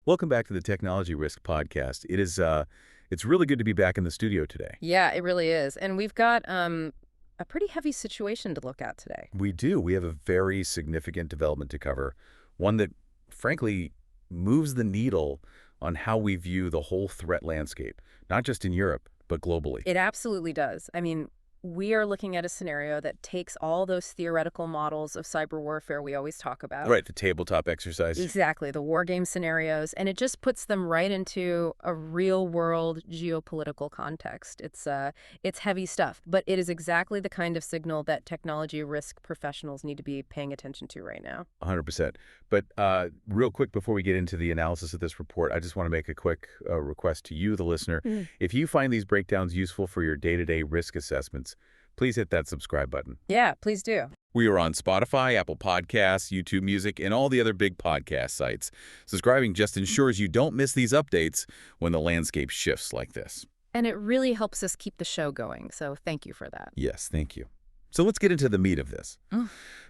Welcome back to the Technology Risk Podcast. It's really good to be back in the studio today. Yeah, it really is. And we've got a pretty heavy situation to look at today. We do. We have a very significant development to cover, one that, frankly, moves the needle on how we view the whole threat landscape, not just in Europe, but globally. It absolutely does. I mean, we are looking at a scenario that takes all those theoretical models of cyber warfare we always talk about. Right, the tabletop exercise. Exactly, the war game scenarios, and it just puts them right into a real-world geopolitical context. It's heavy stuff, but it is exactly the kind of signal that technology risk professionals need to be paying attention to right now. 100%. But real quick, before we get into the analysis of this report, I just want to make a quick request to you, the listener. If you find these breakdowns useful for your day-to-day risk assessments, please hit that subscribe button. Yeah, please do. We are on Spotify, Apple Podcasts, YouTube Music, and all the other big podcast sites. Subscribing just ensures you don't miss these updates when the landscape shifts like this. And it really helps us keep the show going, so thank you for that. Yes, thank you. So let's get into the meat of this.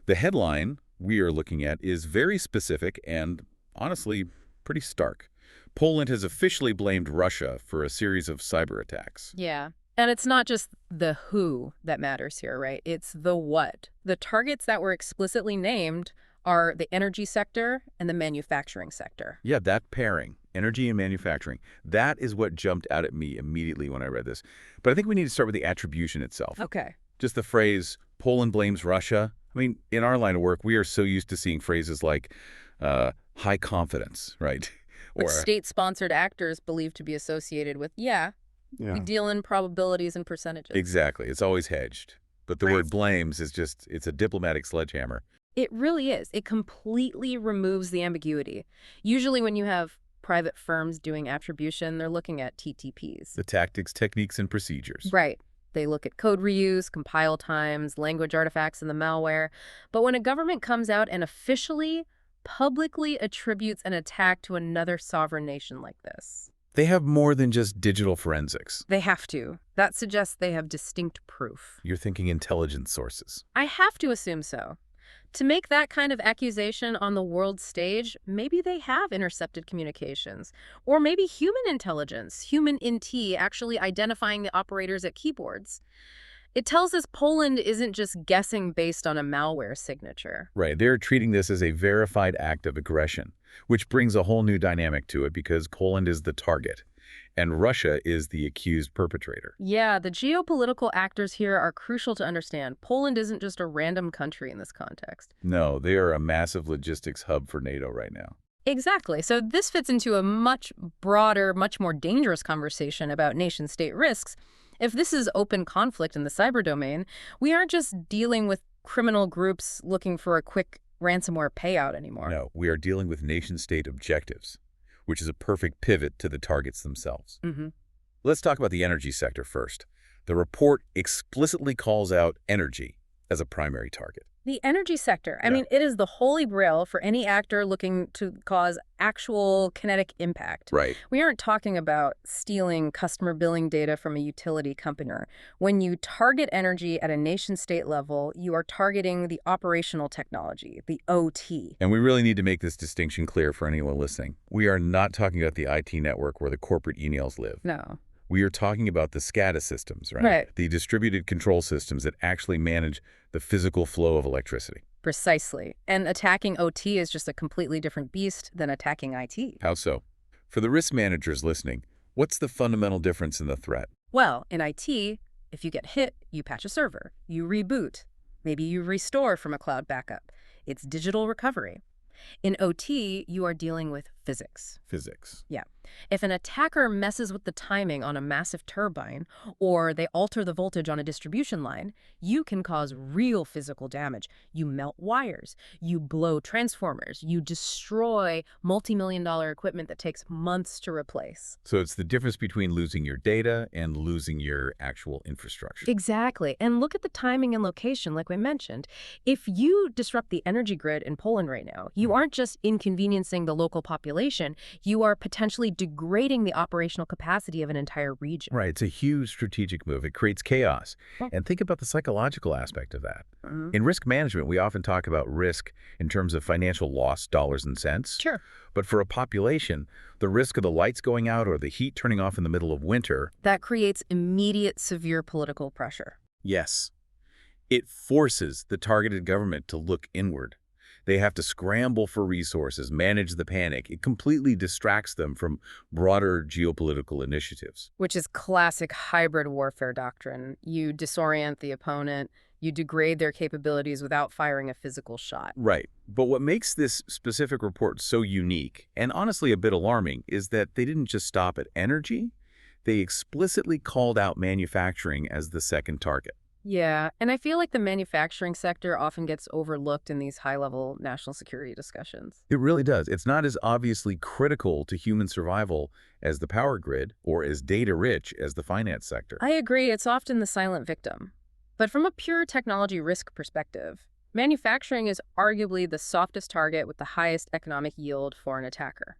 The headline we are looking at is very specific and, honestly, pretty stark. Poland has officially blamed Russia for a series of cyber attacks. Yeah. And it's not just the who that matters here, right? It's the what. The targets that were explicitly named are the energy sector and the manufacturing sector. Yeah, that pairing, energy and manufacturing, that is what jumped out at me immediately when I read this. But I think we need to start with the attribution itself. Okay. Just the phrase, Poland blames Russia. I mean, in our line of work, we are so used to seeing phrases like high confidence, right? Which state-sponsored actors believed to be associated with, we deal in probabilities and percentages. Exactly. It's always hedged. But the word blames is just, it's a diplomatic sledgehammer. It really is. It completely removes the ambiguity. Usually when you have private firms doing attribution, they're looking at TTPs. The tactics, techniques, and procedures. Right. They look at code reuse, compile times, language artifacts in the malware. But when a government comes out and officially, publicly attributes an attack to another sovereign nation like this, they have more than just digital forensics. they have to. That suggests they have distinct proof. You're thinking intelligence sources. I have to assume so. To make that kind of accusation on the world stage, maybe they have intercepted communications. Or maybe human intelligence, human INT, actually identifying the operators at keyboards. It tells us Poland isn't just guessing based on a malware signature. Right. They're treating this as a verified act of aggression, which brings a whole new dynamic to it because Poland is the target and Russia is the accused perpetrator. Yeah, the geopolitical actors here are crucial to understand. Poland isn't just a random country in this context. No, they are a massive logistics hub for NATO right now. Exactly. So this fits into a much broader, much more dangerous conversation about nation-state risks. If this is open conflict in the cyber domain, we aren't just dealing with criminal groups looking for a quick ransomware payout anymore. No, we are dealing with nation-state objectives, which is a perfect pivot to the targets themselves. Let's talk about the energy sector first. The report explicitly calls out energy as a primary target. The energy sector, I mean, it is the holy grail for any actor looking to cause actual kinetic impact. Right. We aren't talking about stealing customer billing data from a utility company. When you target energy at a nation-state level, you are targeting the operational technology, the OT. And we really need to make this distinction clear for anyone listening. We are not talking about the IT network where the corporate emails live. No. We are talking about the SCADA systems, right? Right. The distributed control systems that actually manage the physical flow of electricity. Precisely. And attacking OT is just a completely different beast than attacking IT. How so? For the risk managers listening, what's the fundamental difference in the threat? Well, in IT, if you get hit, you patch a server, you reboot, maybe you restore from a cloud backup. It's digital recovery. In OT, you are dealing with physics. Physics. Yeah. If an attacker messes with the timing on a massive turbine, or they alter the voltage on a distribution line, you can cause real physical damage. You melt wires, you blow transformers, you destroy multi-million-dollar equipment that takes months to replace. So it's the difference between losing your data and losing your actual infrastructure. Exactly. And look at the timing and location, like we mentioned. If you disrupt the energy grid in Poland right now, you aren't just inconveniencing the local population. population, you are potentially degrading the operational capacity of an entire region. Right, it's a huge strategic move. It creates chaos. Oh. And think about the psychological aspect of that. Mhm. In risk management, we often talk about risk in terms of financial loss, dollars and cents. Sure. But for a population, the risk of the lights going out or the heat turning off in the middle of winter, That creates immediate severe political pressure. yes, it forces the targeted government to look inward. They have to scramble for resources, manage the panic. It completely distracts them from broader geopolitical initiatives. Which is classic hybrid warfare doctrine. You disorient the opponent, you degrade their capabilities without firing a physical shot. Right. But what makes this specific report so unique, and honestly a bit alarming, is that they didn't just stop at energy. They explicitly called out manufacturing as the second target. Yeah, and I feel like the manufacturing sector often gets overlooked in these high-level national security discussions. It really does. It's not as obviously critical to human survival as the power grid or as data-rich as the finance sector. I agree, it's often the silent victim. But from a pure technology risk perspective, manufacturing is arguably the softest target with the highest economic yield for an attacker.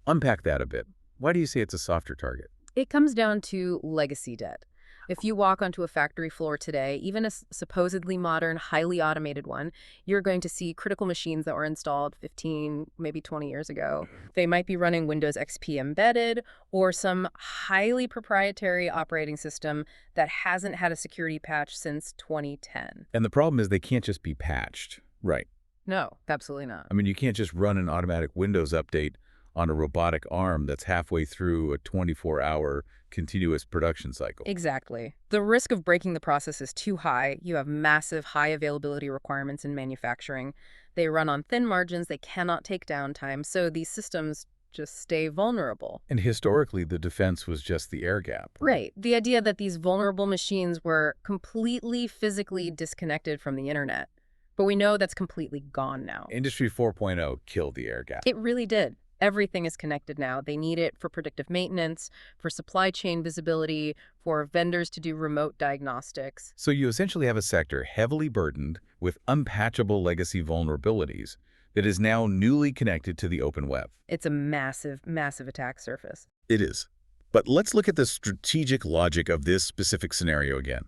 Unpack that a bit. Why do you say it's a softer target? It comes down to legacy debt. If you walk onto a factory floor today, even a supposedly modern, highly automated one, you're going to see critical machines that were installed 15, maybe 20 years ago. They might be running Windows XP embedded or some highly proprietary operating system that hasn't had a security patch since 2010. And the problem is they can't just be patched. Right. No, absolutely not. I mean, you can't just run an automatic Windows update on a robotic arm that's halfway through a 24-hour continuous production cycle. Exactly. The risk of breaking the process is too high. You have massive high availability requirements in manufacturing. They run on thin margins. They cannot take downtime. So these systems just stay vulnerable. And historically, the defense was just the air gap. Right. The idea that these vulnerable machines were completely physically disconnected from the internet. But we know that's completely gone now. Industry 4.0 killed the air gap. It really did. Everything is connected now. They need it for predictive maintenance, for supply chain visibility, for vendors to do remote diagnostics. So you essentially have a sector heavily burdened with unpatchable legacy vulnerabilities that is now newly connected to the open web. It's a massive, massive attack surface. It is. But let's look at the strategic logic of this specific scenario again.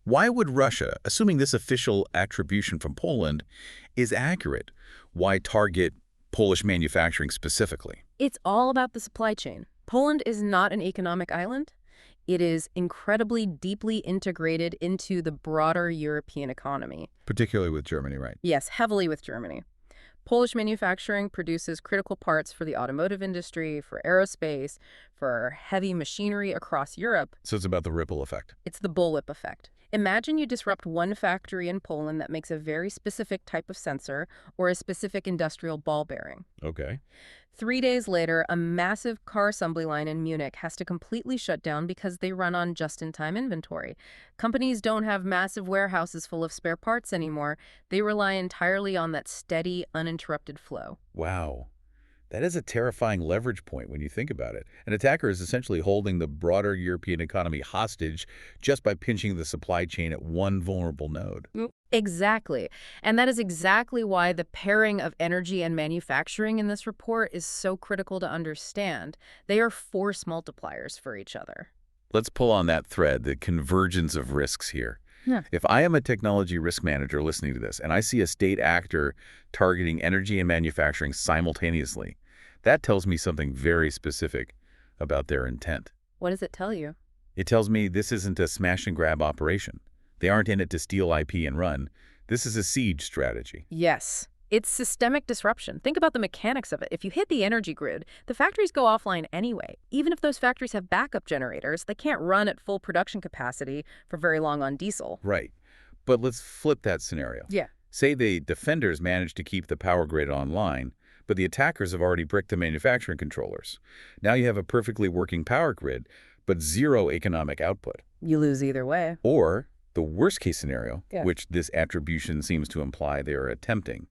Why would Russia, assuming this official attribution from Poland is accurate, why target Polish manufacturing specifically? It's all about the supply chain. Poland is not an economic island. It is incredibly deeply integrated into the broader European economy. Particularly with Germany, right? Yes, heavily with Germany. Polish manufacturing produces critical parts for the automotive industry, for aerospace, for heavy machinery across Europe. So it's about the ripple effect. It's the bullwhip effect. Imagine you disrupt one factory in Poland that makes a very specific type of sensor or a specific industrial ball bearing. Okay. 3 days later, a massive car assembly line in Munich has to completely shut down because they run on just-in-time inventory. Companies don't have massive warehouses full of spare parts anymore. They rely entirely on that steady, uninterrupted flow. Wow. That is a terrifying leverage point when you think about it. An attacker is essentially holding the broader European economy hostage just by pinching the supply chain at one vulnerable node. Exactly. And that is exactly why the pairing of energy and manufacturing in this report is so critical to understand. They are force multipliers for each other. Let's pull on that thread, the convergence of risks here. Yeah. If I am a technology risk manager listening to this and I see a state actor targeting energy and manufacturing simultaneously, that tells me something very specific about their intent. What does it tell you? It tells me this isn't a smash and grab operation. They aren't in it to steal IP and run. This is a siege strategy. Yes. It's systemic disruption. Think about the mechanics of it. If you hit the energy grid, the factories go offline anyway. Even if those factories have backup generators, they can't run at full production capacity for very long on diesel. Right. But let's flip that scenario. Yeah. Say the defenders manage to keep the power grid online, but the attackers have already bricked the manufacturing controllers. Now you have a perfectly working power grid, but zero economic output. You lose either way. Or the worst case scenario, Yeah. which this attribution seems to imply they are attempting,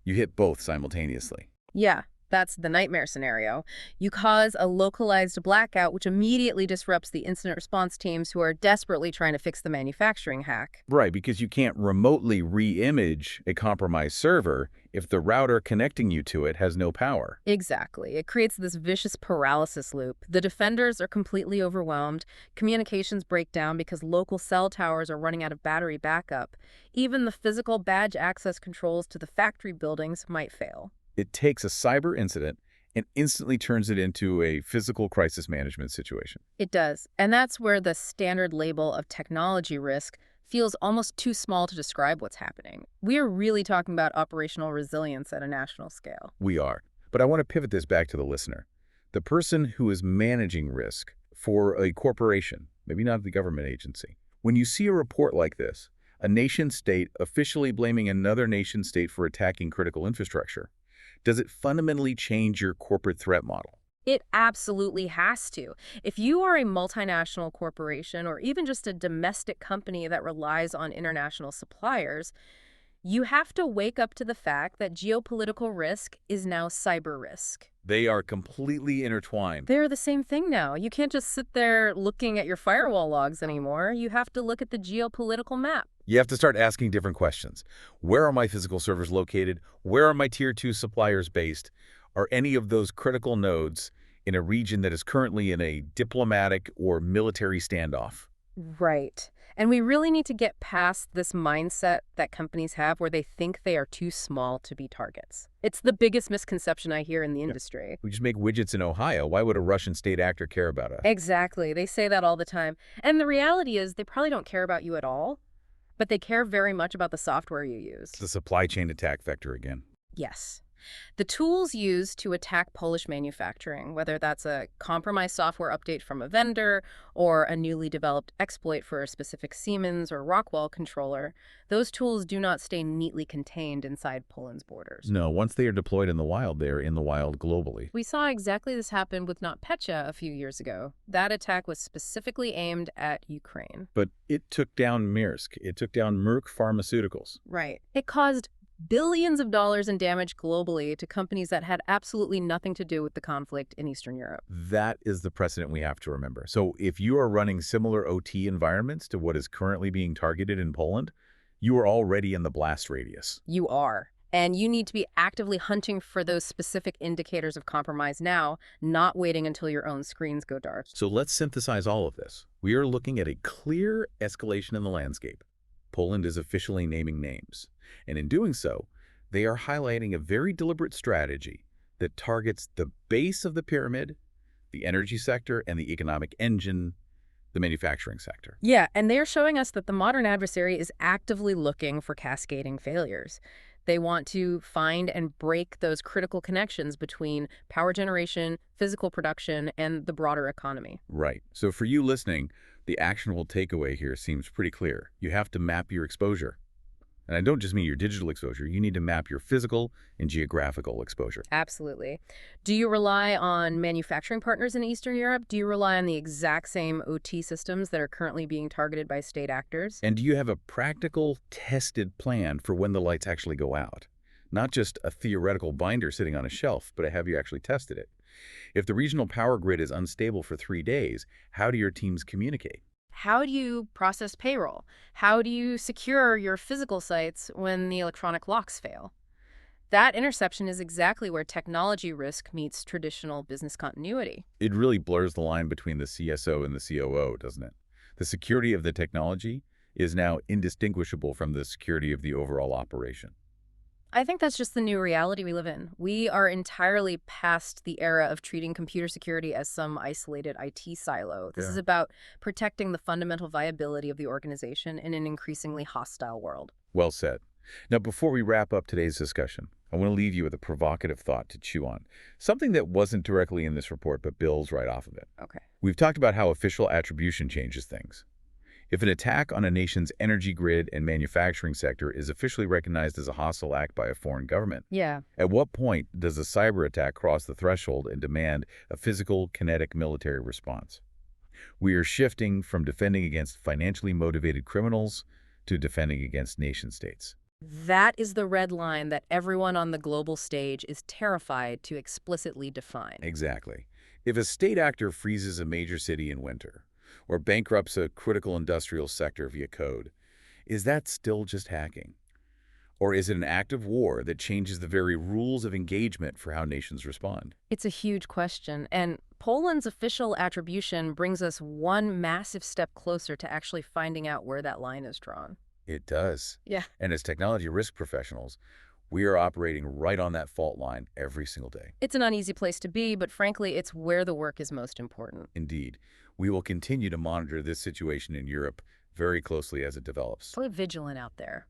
you hit both simultaneously. Yeah, that's the nightmare scenario. You cause a localized blackout, which immediately disrupts the incident response teams who are desperately trying to fix the manufacturing hack. Right, because you can't remotely re-image a compromised server if the router connecting you to it has no power. Exactly. It creates this vicious paralysis loop. The defenders are completely overwhelmed. Communications break down because local cell towers are running out of battery backup. Even the physical badge access controls to the factory buildings might fail. It takes a cyber incident and instantly turns it into a physical crisis management situation. It does. And that's where the standard label of technology risk feels almost too small to describe what's happening. We are really talking about operational resilience at a national scale. We are. But I want to pivot this back to the listener. The person who is managing risk for a corporation, maybe not the government agency. When you see a report like this, a nation-state officially blaming another nation-state for attacking critical infrastructure, does it fundamentally change your corporate threat model? It absolutely has to. If you are a multinational corporation or even just a domestic company that relies on international suppliers, you have to wake up to the fact that geopolitical risk is now cyber risk. They are completely intertwined. They're the same thing now. You can't just sit there looking at your firewall logs anymore. You have to look at the geopolitical map. You have to start asking different questions. Where are my physical servers located? Where are my Tier 2 suppliers based? Are any of those critical nodes in a region that is currently in a diplomatic or military standoff? Right. And we really need to get past this mindset that companies have where they think they are too small to be targets. It's the biggest misconception I hear in the industry. We just make widgets in Ohio. Why would a Russian state actor care about us? Exactly. They say that all the time. And the reality is they probably don't care about you at all, but they care very much about the software you use. It's the supply chain attack vector again. Yes. The tools used to attack Polish manufacturing, whether that's a compromised software update from a vendor or a newly developed exploit for a specific Siemens or Rockwell controller, those tools do not stay neatly contained inside Poland's borders. No, once they are deployed in the wild, they are in the wild globally. We saw exactly this happen with NotPetya a few years ago. That attack was specifically aimed at Ukraine. But it took down Maersk. It took down Merck Pharmaceuticals. Right. It caused billions of dollars in damage globally to companies that had absolutely nothing to do with the conflict in Eastern Europe. That is the precedent we have to remember. So if you are running similar OT environments to what is currently being targeted in Poland, you are already in the blast radius. You are. And you need to be actively hunting for those specific indicators of compromise now, not waiting until your own screens go dark. So let's synthesize all of this. We are looking at a clear escalation in the landscape. Poland is officially naming names. And in doing so, they are highlighting a very deliberate strategy that targets the base of the pyramid, the energy sector, and the economic engine, the manufacturing sector. Yeah, and they're showing us that the modern adversary is actively looking for cascading failures. They want to find and break those critical connections between power generation, physical production, and the broader economy. Right. So for you listening, the actionable takeaway here seems pretty clear. You have to map your exposure. And I don't just mean your digital exposure. You need to map your physical and geographical exposure. Absolutely. Do you rely on manufacturing partners in Eastern Europe? Do you rely on the exact same OT systems that are currently being targeted by state actors? And do you have a practical, tested plan for when the lights actually go out? Not just a theoretical binder sitting on a shelf, but have you actually tested it? If the regional power grid is unstable for 3 days, how do your teams communicate? How do you process payroll? How do you secure your physical sites when the electronic locks fail? That intersection is exactly where technology risk meets traditional business continuity. It really blurs the line between the CSO and the COO, doesn't it? The security of the technology is now indistinguishable from the security of the overall operation. I think that's just the new reality we live in. We are entirely past the era of treating computer security as some isolated IT silo. This is about protecting the fundamental viability of the organization in an increasingly hostile world. Well said. Now, before we wrap up today's discussion, I want to leave you with a provocative thought to chew on. Something that wasn't directly in this report, but builds right off of it. Okay. We've talked about how official attribution changes things. If an attack on a nation's energy grid and manufacturing sector is officially recognized as a hostile act by a foreign government, at what point does a cyber attack cross the threshold and demand a physical, kinetic military response? We are shifting from defending against financially motivated criminals to defending against nation-states. That is the red line that everyone on the global stage is terrified to explicitly define. Exactly. If a state actor freezes a major city in winter, or bankrupts a critical industrial sector via code, is that still just hacking? Or is it an act of war that changes the very rules of engagement for how nations respond? It's a huge question, and Poland's official attribution brings us one massive step closer to actually finding out where that line is drawn. It does. Yeah. And as technology risk professionals, we are operating right on that fault line every single day. It's an uneasy place to be, but frankly, it's where the work is most important. Indeed. We will continue to monitor this situation in Europe very closely as it develops. Stay vigilant out there.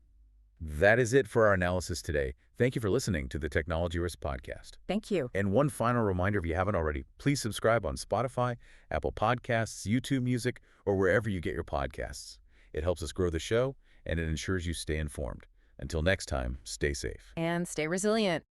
That is it for our analysis today. Thank you for listening to the Technology Risk Podcast. Thank you. And one final reminder, if you haven't already, please subscribe on Spotify, Apple Podcasts, YouTube Music, or wherever you get your podcasts. It helps us grow the show, and it ensures you stay informed. Until next time, stay safe. And stay resilient.